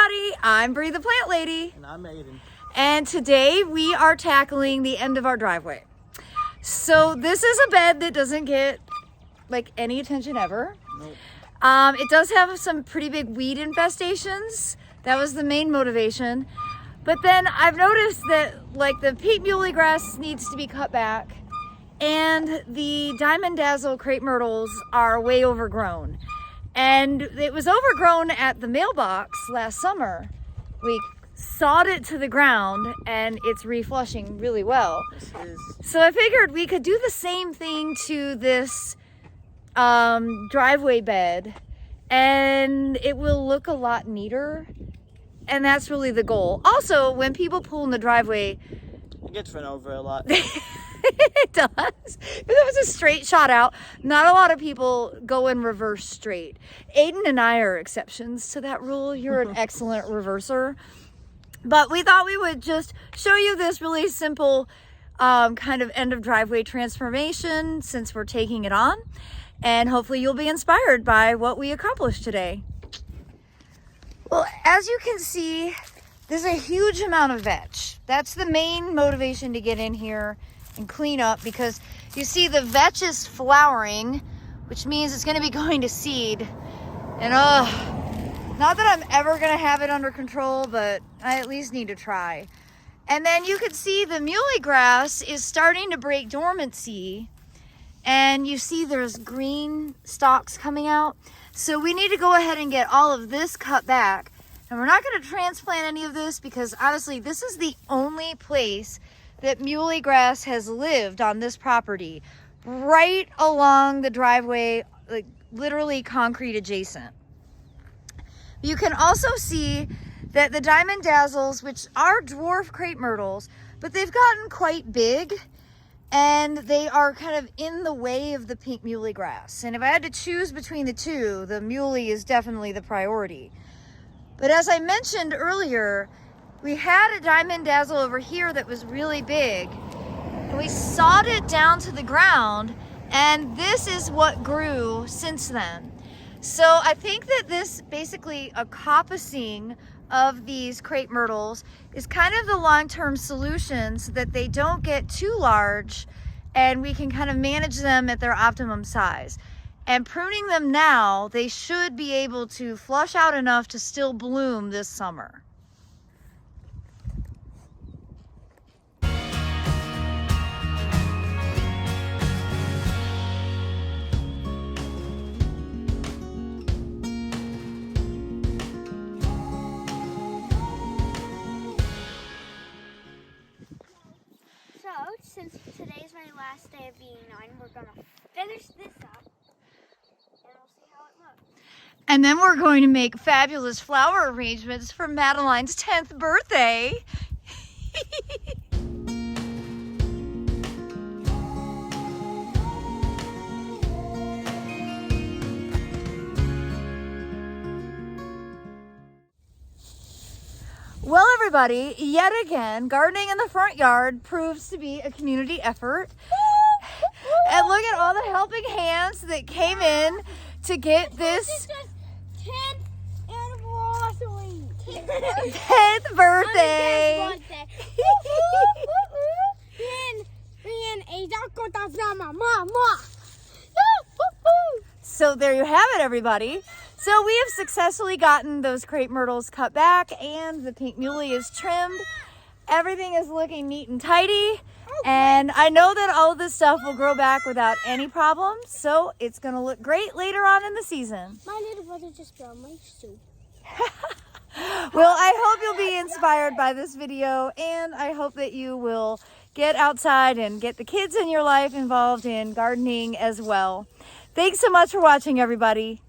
everybody, I'm Bree the Plant Lady. And I'm Aiden. And today we are tackling the end of our driveway. So this is a bed that doesn't get like any attention ever. Nope. It does have some pretty big weed infestations. That was the main motivation. But then I've noticed that like the pink muley grass needs to be cut back and the diamond dazzle crepe myrtles are way overgrown. And it was overgrown at the mailbox last summer. We sawed it to the ground and it's reflushing really well. So I figured we could do the same thing to this driveway bed and it will look a lot neater. And that's really the goal. Also, when people pull in the driveway, it gets run over a lot. It does. If it was a straight shot out, not a lot of people go in reverse straight. Aiden and I are exceptions to that rule. You're an excellent reverser. But we thought we would just show you this really simple kind of end of driveway transformation since we're taking it on. And hopefully you'll be inspired by what we accomplished today. Well, as you can see, there's a huge amount of vetch. That's the main motivation to get in here and clean up, because you see the vetch is flowering, which means it's going to be going to seed. And not that I'm ever going to have it under control, but I at least need to try. And then you can see the muley grass is starting to break dormancy, and you see there's green stalks coming out. So we need to go ahead and get all of this cut back. And we're not going to transplant any of this because honestly, this is the only place that muley grass has lived on this property, right along the driveway, like literally concrete adjacent. You can also see that the diamond dazzles, which are dwarf crepe myrtles, but they've gotten quite big and they are kind of in the way of the pink muley grass. And if I had to choose between the two, the muley is definitely the priority. But as I mentioned earlier, we had a diamond dazzle over here that was really big, and we sawed it down to the ground, and this is what grew since then. So I think that this basically a coppicing of these crepe myrtles is kind of the long-term solution so that they don't get too large and we can kind of manage them at their optimum size. And pruning them now, they should be able to flush out enough to still bloom this summer. So, since today's my last day of being on, we're going to finish this up, and we'll see how it looks. And then we're going to make fabulous flower arrangements for Madeline's 10th birthday. Well, everybody, yet again, gardening in the front yard proves to be a community effort. And look at all the helping hands that came in to get this 10th anniversary. 10th birthday. So there you have it, everybody. So we have successfully gotten those crepe myrtles cut back and the pink muley is trimmed. Everything is looking neat and tidy. And I know that all of this stuff will grow back without any problems. So it's going to look great later on in the season. My little brother just found my soup. Well, I hope you'll be inspired by this video, and I hope that you will get outside and get the kids in your life involved in gardening as well. Thanks so much for watching, everybody.